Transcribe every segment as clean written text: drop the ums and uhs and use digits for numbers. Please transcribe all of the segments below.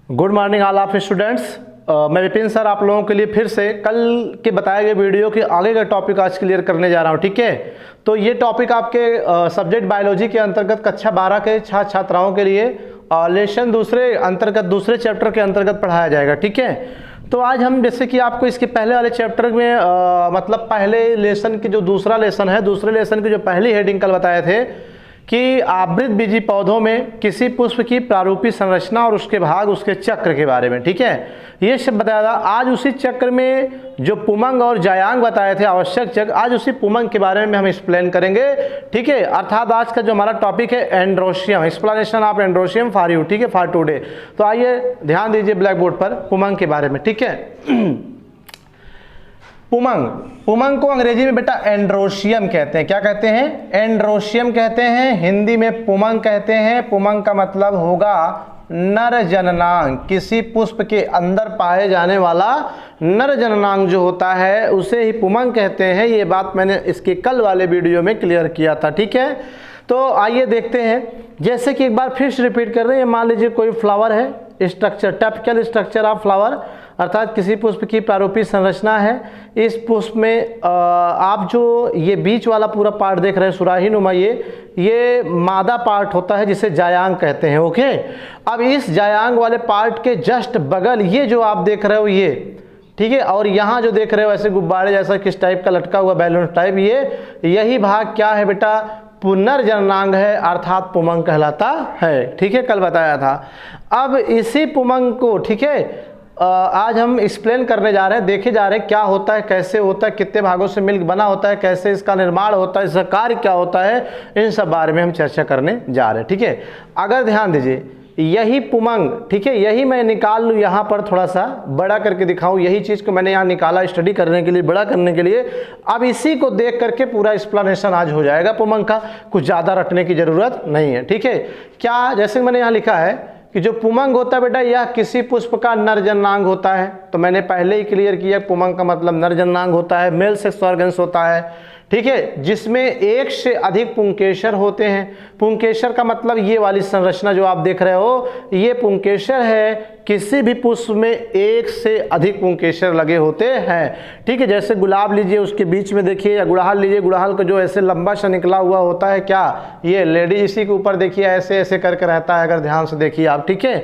Good morning all of students. मैं Vipin sir आप लोगों के लिए फिर से कल के बताए गए वीडियो के आगे का टॉपिक आज क्लियर करने जा रहा हूं। ठीक है, तो ये टॉपिक आपके सब्जेक्ट बायोलॉजी के अंतर्गत कक्षा 12 के छात्र छात्राओं के लिए लेसन दूसरे अंतर्गत दूसरे चैप्टर के अंतर्गत पढ़ाया जाएगा। ठीक है, तो आज हम जैसे कि आपको इसके पहले वाले चैप्टर में मतलब पहले लेसन की जो दूसरा लेसन है, दूसरे लेसन की जो पहली हेडिंग कल बताए थे कि आवृत बीजी पौधों में किसी पुष्प की प्रारूपी संरचना और उसके भाग उसके चक्र के बारे में। ठीक है, ये सब बताया था। आज उसी चक्र में जो पुमंग और जायांग बताए थे आवश्यक चक्र, आज उसी पुमंग के बारे में हम एक्सप्लेन करेंगे। ठीक है, अर्थात आज का जो हमारा टॉपिक है androecium, explanation of androecium for you. ठीक है, फॉर टुडे। तो आइए ध्यान दीजिए ब्लैक बोर्ड पर पुमंग के बारे में। ठीक है, पुमंग, पुमंग को अंग्रेजी में बेटा एंड्रोशियम कहते हैं। क्या कहते हैं? एंड्रोशियम कहते हैं। हिंदी में पुमंग कहते हैं। पुमंग का मतलब होगा नर जननांग। किसी पुष्प के अंदर पाए जाने वाला नर जननांग जो होता है उसे ही पुमंग कहते हैं। ये बात मैंने इसके कल वाले वीडियो में क्लियर किया था। ठीक है, तो आइए देखते हैं। जैसे कि एक बार फिर से रिपीट कर रहे हैं, मान लीजिए कोई फ्लावर है, structure, typical structure of flower, अर्थात किसी पुष्प की प्रारूपी संरचना है। इस पुष्प में आप जो ये बीच वाला पूरा पार्ट देख रहे हैं सुराही नुमा, ये मादा पार्ट होता है जिसे जायांग कहते हैं। ओके, अब इस जायांग वाले पार्ट के जस्ट बगल ये जो आप देख रहे हो ये, ठीक है, और यहाँ जो देख रहे हो ऐसे गुब्बारे जैसा किस टाइप का लटका हुआ बैलून टाइप, यही भाग क्या है बेटा? पुनर्जननांग है, अर्थात पुमंग कहलाता है। ठीक है, कल बताया था। अब इसी पुमंग को, ठीक है, आज हम एक्सप्लेन करने जा रहे हैं, देखे जा रहे हैं क्या होता है, कैसे होता है, कितने भागों से मिलकर बना होता है, कैसे इसका निर्माण होता है, इसका कार्य क्या होता है, इन सब बारे में हम चर्चा करने जा रहे हैं। ठीक है, अगर ध्यान दीजिए यही पुमंग, ठीक है, यही मैं निकाल लूँ यहाँ पर थोड़ा सा बड़ा करके दिखाऊं, यही चीज़ को मैंने यहाँ निकाला स्टडी करने के लिए, बड़ा करने के लिए। अब इसी को देख करके पूरा एक्सप्लेनेशन आज हो जाएगा पुमंग का, कुछ ज़्यादा रटने की ज़रूरत नहीं है। ठीक है, क्या जैसे मैंने यहाँ लिखा है कि जो पुमंग होता है बेटा यह किसी पुष्प का नर जननांग होता है। तो मैंने पहले ही क्लियर किया, पुमंग का मतलब नर जननांग होता है, मेल सेक्स ऑर्गन्स होता है। ठीक है, जिसमें एक से अधिक पुंकेसर होते हैं। पुंकेसर का मतलब ये वाली संरचना जो आप देख रहे हो, ये पुंकेसर है। किसी भी पुष्प में एक से अधिक पुंकेसर लगे होते हैं। ठीक है, जैसे गुलाब लीजिए, उसके बीच में देखिए, या गुड़हल लीजिए, गुड़हल का जो ऐसे लंबा सा निकला हुआ होता है, क्या ये लेडी इसी के ऊपर देखिए ऐसे ऐसे करके रहता है, अगर ध्यान से देखिए आप। ठीक है,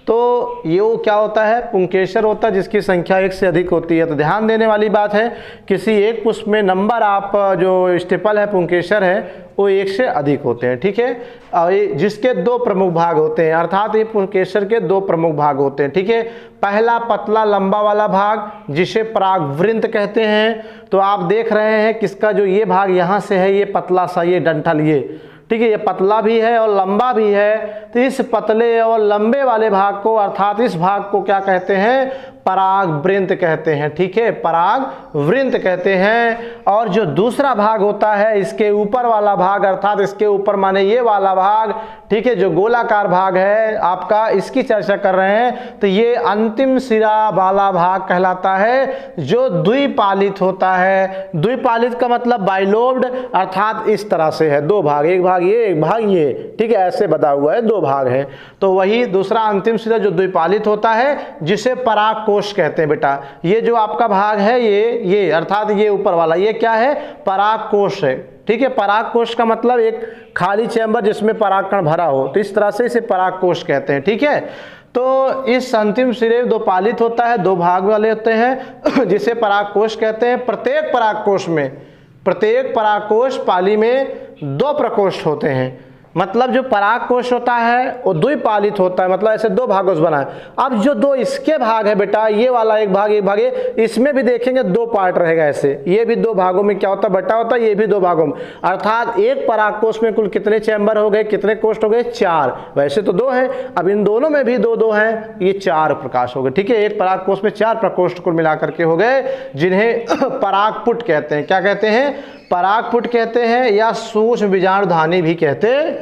तो ये वो क्या होता है? पुंकेसर होता है, जिसकी संख्या एक से अधिक होती है। तो ध्यान देने वाली बात है, किसी एक पुष्प में नंबर आप जो स्टेपल है, पुंकेसर है, वो एक से अधिक होते हैं। ठीक है, जिसके दो प्रमुख भाग होते हैं, अर्थात ये पुंकेसर के दो प्रमुख भाग होते हैं। ठीक है, पहला पतला लंबा वाला भाग जिसे परागवृंत कहते हैं। तो आप देख रहे हैं किसका जो ये भाग यहाँ से है, ये पतला सा ये डंठल, ये ठीक है, ये पतला भी है और लंबा भी है। तो इस पतले और लंबे वाले भाग को, अर्थात इस भाग को क्या कहते हैं? परागवृंत कहते हैं। ठीक है, परागवृंत कहते हैं। और जो दूसरा भाग होता है, इसके ऊपर वाला भाग, अर्थात इसके ऊपर माने ये वाला भाग, ठीक है, जो गोलाकार भाग है आपका, इसकी चर्चा कर रहे हैं। तो ये अंतिम सिरा वाला भाग कहलाता है, जो द्विपालित होता है। द्विपालित का मतलब बाइलोब्ड, अर्थात इस तरह से है, दो भाग, एक भाग ये, एक भाग ये। ठीक है, ऐसे बता हुआ है, दो भाग है। तो वही दूसरा अंतिम सिरा जो द्विपालित होता है, जिसे परागकोश कहते हैं बेटा। ये जो आपका भाग है, ये अर्थात ये ऊपर वाला, ये क्या है? परागकोश है। ठीक है, परागकोश का मतलब एक खाली चैम्बर जिसमें परागकण भरा हो, तो इस तरह से इसे परागकोश कहते हैं। ठीक है, तो इस अंतिम सिरे दो पालित होता है, दो भाग वाले होते हैं, जिसे परागकोश कहते हैं। प्रत्येक परागकोश पाली में दो प्रकोष्ठ होते हैं। मतलब जो परागकोश होता है वो द्विपालित होता है, मतलब ऐसे दो भागों से बना है। अब जो दो इसके भाग है बेटा, ये वाला एक भाग, एक भाग, इसमें भी देखेंगे दो पार्ट रहेगा ऐसे, ये भी दो भागों में क्या होता है? बटा होता है, ये भी दो भागों में। अर्थात एक परागकोश में कुल कितने चैम्बर हो गए, कितने कोष्ठ हो गए? 4। वैसे तो 2 है, अब इन दोनों में भी दो हैं, ये 4 प्रकाश हो गए। ठीक है, एक परागकोश में 4 प्रकोष्ठ कुल मिलाकर के हो गए, जिन्हें परागपुट कहते हैं। क्या कहते हैं? परागपुट कहते हैं, या सूक्ष्म बीजाणुधानी भी कहते हैं।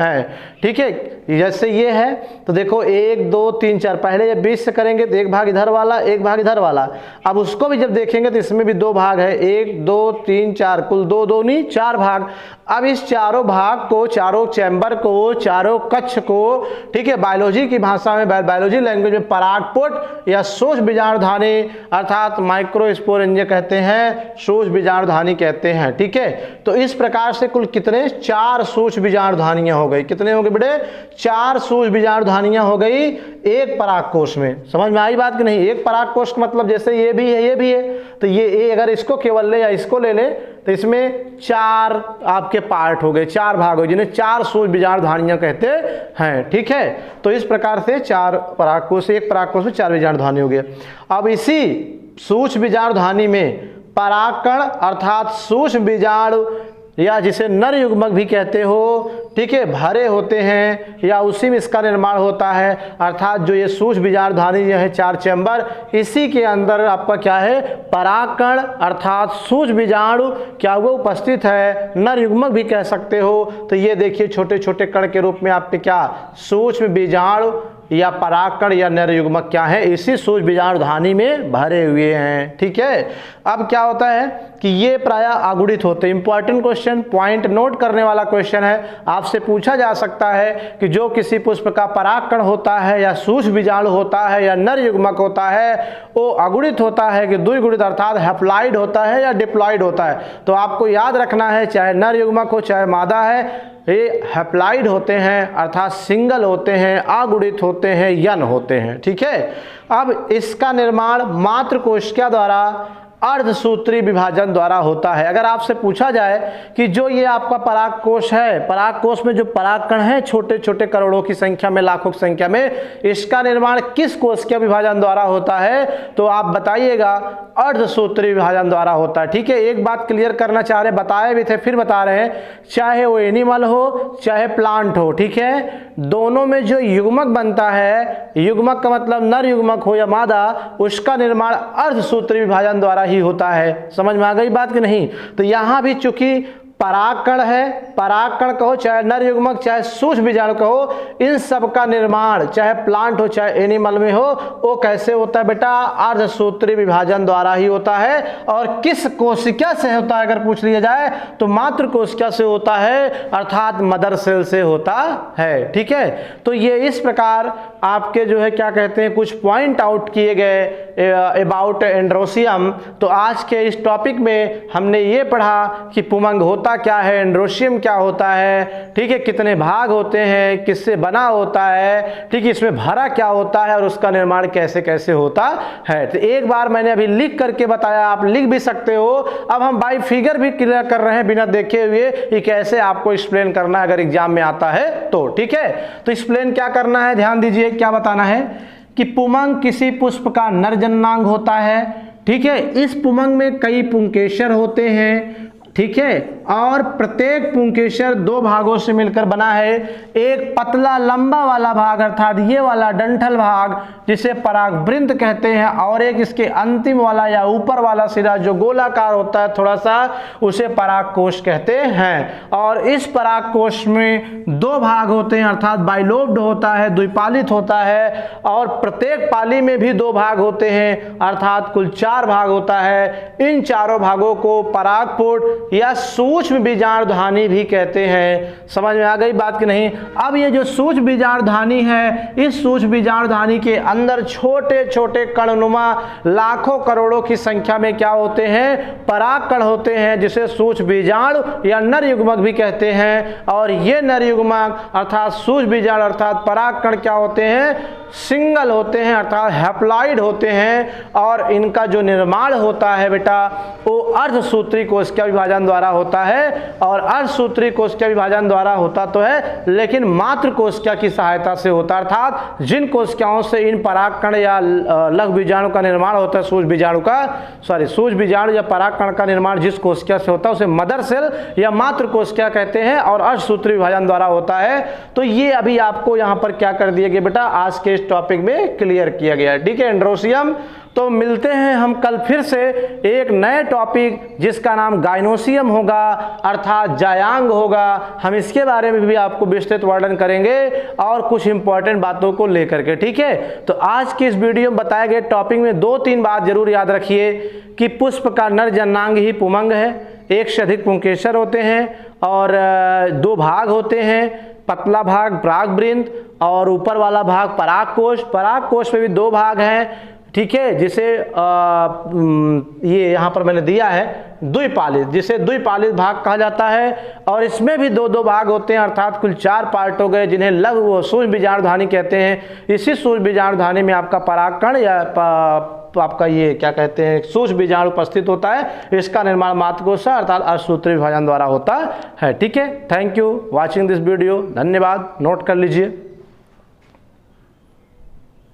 ठीक है, जैसे ये है तो देखो 1 2 3 4, पहले जब 20 से करेंगे तो एक भाग इधर वाला, एक भाग इधर वाला। अब उसको भी जब देखेंगे तो इसमें भी 2 भाग है, 1 2 3 4, कुल 2 2 नहीं 4 भाग। अब इस चारों भाग को, चारों चैम्बर को, चारों कक्ष को, ठीक है, बायोलॉजी की भाषा में, बायोलॉजी लैंग्वेज में परागपुट या सूक्ष्म बीजाणुधानी अर्थात माइक्रोस्पोरेंजिया कहते हैं, सूक्ष्म बीजाणुधानी कहते हैं। ठीक है, तो इस प्रकार से कुल कितने 4 सूक्ष्म बीजाणुधानियां हो गई। कितने हो गए बेटे? 4 सूक्ष्म बीजाणुधानियां हो गई एक परागकोश में। समझ में आई बात कि नहीं? एक परागकोश का मतलब जैसे ये भी है, ये भी है, तो ये अगर इसको केवल ले या इसको ले ले तो इसमें 4 आपके पार्ट हो गए, 4 भाग हो गए, जिन्हें 4 सूक्ष्म बीजाणुधानियां कहते हैं। ठीक है, तो इस प्रकार से 4 परागकोश, एक परागकोश में 4 बीजाणुधानी हो गए। अब इसी सूक्ष्म बीजाणुधानी में परागकण अर्थात सूक्ष्म बीजाणु या जिसे नर युग्मक भी कहते हो, ठीक है, भरे होते हैं या उसी में इसका निर्माण होता है। अर्थात जो ये सूक्ष्म बीजाणुधानी जो है 4 चैम्बर, इसी के अंदर आपका क्या है? परागकण अर्थात सूक्ष्म बीजाणु क्या हुआ उपस्थित है, नर युग्मक भी कह सकते हो। तो ये देखिए छोटे छोटे कण के रूप में आपके क्या सूक्ष्म बीजाणु या परागकण या नर युग्मक क्या है? इसी सूक्ष्म बीजाणुधानी में भरे हुए हैं। ठीक है, अब क्या होता है कि ये प्रायः अगुणित होते हैं। इंपॉर्टेंट क्वेश्चन, पॉइंट नोट करने वाला क्वेश्चन है। आपसे पूछा जा सकता है कि जो किसी पुष्प का परागकण होता है या सूक्ष्म बीजाणु होता है या नर युग्मक होता है, वो अगुणित होता है कि द्विगुणित अर्थात हैप्लॉइड होता है या डिप्लॉइड होता है। तो आपको याद रखना है, चाहे नर युग्मक हो चाहे मादा है, ये हैप्लॉइड होते हैं अर्थात सिंगल होते हैं, अगुणित होते हैं, यन होते हैं। ठीक है, अब इसका निर्माण मात्र कोशिका द्वारा अर्धसूत्री विभाजन द्वारा होता है। अगर आपसे पूछा जाए कि जो ये आपका परागकोश है, परागकोश में जो परागकण है छोटे छोटे करोड़ों की संख्या में, लाखों की संख्या में, इसका निर्माण किस कोशिका विभाजन द्वारा होता है? तो आप बताइएगा अर्धसूत्री विभाजन द्वारा होता है। ठीक है, एक बात क्लियर करना चाह रहे, बताए भी थे फिर बता रहे हैं, चाहे वो एनिमल हो चाहे प्लांट हो, ठीक है, दोनों में जो युग्मक बनता है, युग्मक का मतलब नर युग्मक हो या मादा, उसका निर्माण अर्धसूत्री विभाजन द्वारा ही होता है। समझ में आ गई बात कि नहीं? तो यहां भी चूंकि परागकण है, परागकण कहो चाहे नर युग्मक चाहे सूक्ष्म बीजाणु कहो, इन सब का निर्माण चाहे प्लांट हो चाहे एनिमल में हो, वो कैसे होता है बेटा? अर्धसूत्री विभाजन द्वारा ही होता है। और किस कोशिका से होता है अगर पूछ लिया जाए तो मातृ कोशिका से होता है अर्थात मदर सेल से होता है। ठीक है, तो ये इस प्रकार आपके जो है क्या कहते हैं कुछ पॉइंट आउट किए गए अबाउट एंड्रोसियम। तो आज के इस टॉपिक में हमने ये पढ़ा कि पुमंग होता क्या है, एंड्रोसियम क्या होता है, ठीक है, कितने भाग होते हैं, किससे बना होता है, ठीक है, इसमें भरा क्या होता है और उसका निर्माण कैसे कैसे होता है। तो एक बार मैंने अभी लिख करके बताया, आप लिख भी सकते हो। अब हम बाय फिगर भी क्लियर कर रहे हैं बिना देखे हुए कि कैसे आपको एक्सप्लेन करना है अगर एग्जाम में आता है तो। ठीक है, तो एक्सप्लेन क्या करना है, ध्यान दीजिए, क्या बताना है कि पुमंग किसी पुष्प का नर जननांग होता है। ठीक है, इस पुमंग में कई पुंकेसर होते हैं। ठीक है, और प्रत्येक पुंकेसर 2 भागों से मिलकर बना है। एक पतला लंबा वाला भाग अर्थात ये वाला डंठल भाग जिसे परागवृंत कहते हैं, और एक इसके अंतिम वाला या ऊपर वाला सिरा जो गोलाकार होता है थोड़ा सा, उसे परागकोश कहते हैं। और इस परागकोश में 2 भाग होते हैं अर्थात बाइलोब्ड होता है, द्विपालित होता है, और प्रत्येक पाली में भी 2 भाग होते हैं अर्थात कुल 4 भाग होता है। इन चारों भागों को परागपुट या सूक्ष्म बीजाणुधानी भी कहते हैं। समझ में आ गई बात कि नहीं? अब ये जो सूक्ष्म बीजाणुधानी है, इस सूक्ष्म बीजाणुधानी के अंदर छोटे छोटे कणनुमा लाखों करोड़ों की संख्या में क्या होते हैं? परागकण होते हैं, जिसे सूक्ष्म बीजाणु या नर युग्मक भी कहते हैं। और ये नर युग्मक अर्थात सूक्ष्म बीजाणु अर्थात परागकण क्या होते हैं? सिंगल होते हैं अर्थात हैप्लॉइड होते हैं। और इनका जो निर्माण होता है बेटा वो अर्धसूत्री कोशिका विभाजन द्वारा होता है। और अर्धसूत्री कोशिका विभाजन द्वारा होता तो है, लेकिन मातृ कोशिका की सहायता से होता है। अर्थात जिन कोशिकाओं से इन परागकण या लघु बीजाणु का निर्माण होता है, सूक्ष्म बीजाणु या परागकण का निर्माण जिस कोशिका से होता है उसे मदर सेल या मातृ कोशिका कहते हैं, और अर्धसूत्री विभाजन द्वारा होता है। तो ये अभी आपको यहाँ पर क्या कर दिए गए बेटा, आज के इस टॉपिक में क्लियर किया गया है। ठीक है एंड्रोसियम। तो मिलते हैं हम कल फिर से एक नए टॉपिक जिसका नाम गाइनोसियम होगा अर्थात जायांग होगा। हम इसके बारे में भी आपको विस्तृत वर्णन करेंगे और कुछ इंपॉर्टेंट बातों को लेकर के। ठीक है, तो आज की इस वीडियो में बताए गए टॉपिक में 2-3 बात जरूर याद रखिए कि पुष्प का नर जनांग ही पुमंग है, एक से अधिक पुंकेसर होते हैं और 2 भाग होते हैं, पतला भाग परागवृंत और ऊपर वाला भाग परागकोश। परागकोश में भी 2 भाग हैं। ठीक है, जिसे ये यहाँ पर मैंने दिया है द्विपालित, जिसे द्विपालित भाग कहा जाता है और इसमें भी 2-2 भाग होते हैं अर्थात कुल 4 पार्ट हो गए जिन्हें लघु सूक्ष्म बीजाणुधानी कहते हैं। इसी सूक्ष्म बीजाणुधानी में आपका परागकण या आपका ये क्या कहते हैं सूक्ष्म बीजाणु उपस्थित होता है। इसका निर्माण मातृकोश अर्थात असूत्री विभाजन द्वारा होता है। ठीक है, thank you watching this video. धन्यवाद, नोट कर लीजिए।